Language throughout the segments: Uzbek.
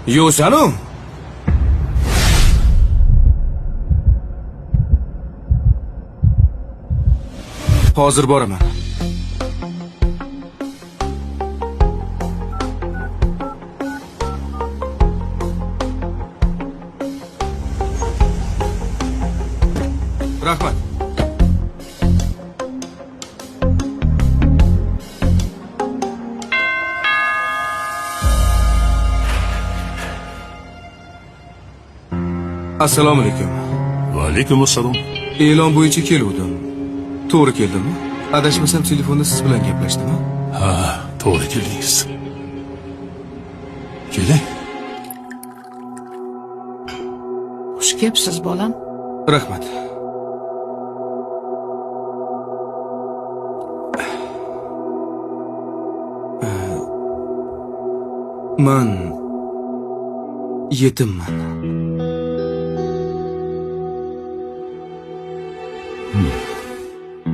Yo'sanu? Hozir boraman. Rahmat. Assalomu alaykum. Va alaykum assalom. E'lon bo'yicha keluvdim. To'g'ri keldimmi? Adashmasam telefonda siz bilan gaplashdimmi? Ha, to'g'ri keldingiz. Keling. Xush kelibsiz, bolam. Rahmat. Man yetimman.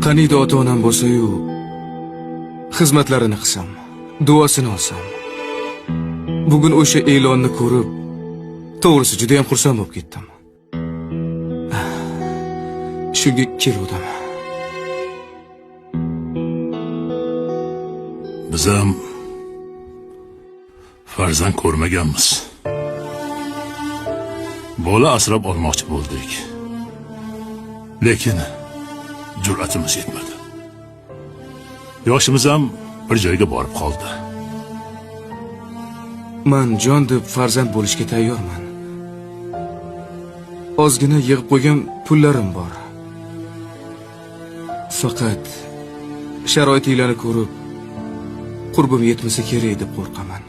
Qaniydi ota-onam bo'lsa-yu, xizmatlarini qilsam, duosini olsam. Bugun o'sha e'lonni ko'rib, to'g'risi juda ham xursand bo'lib ketdim. Shunga keldim. Biz ham farzand ko'rmaganmiz. Bola asrab olmoqchi bo'ldik. Lekin jur'atimiz yetmadi. Yoshimiz ham bir joyga borib qoldi. Men jon deb farzand bo'lishga tayyorman. Ozgina yig'ib qo'ygan pullarim bor. Faqat sharoitinglarni ko'rib, qurbim yetmasa kerak deb qo'rqaman.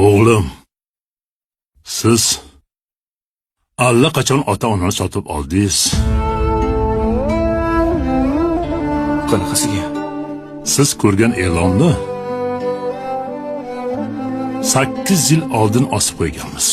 O'g'lim, siz allaqachon ota-onani sotib oldingiz. Qanaqasiga? Siz ko'rgan e'lonni 8 yil oldin osib qo'yganmiz.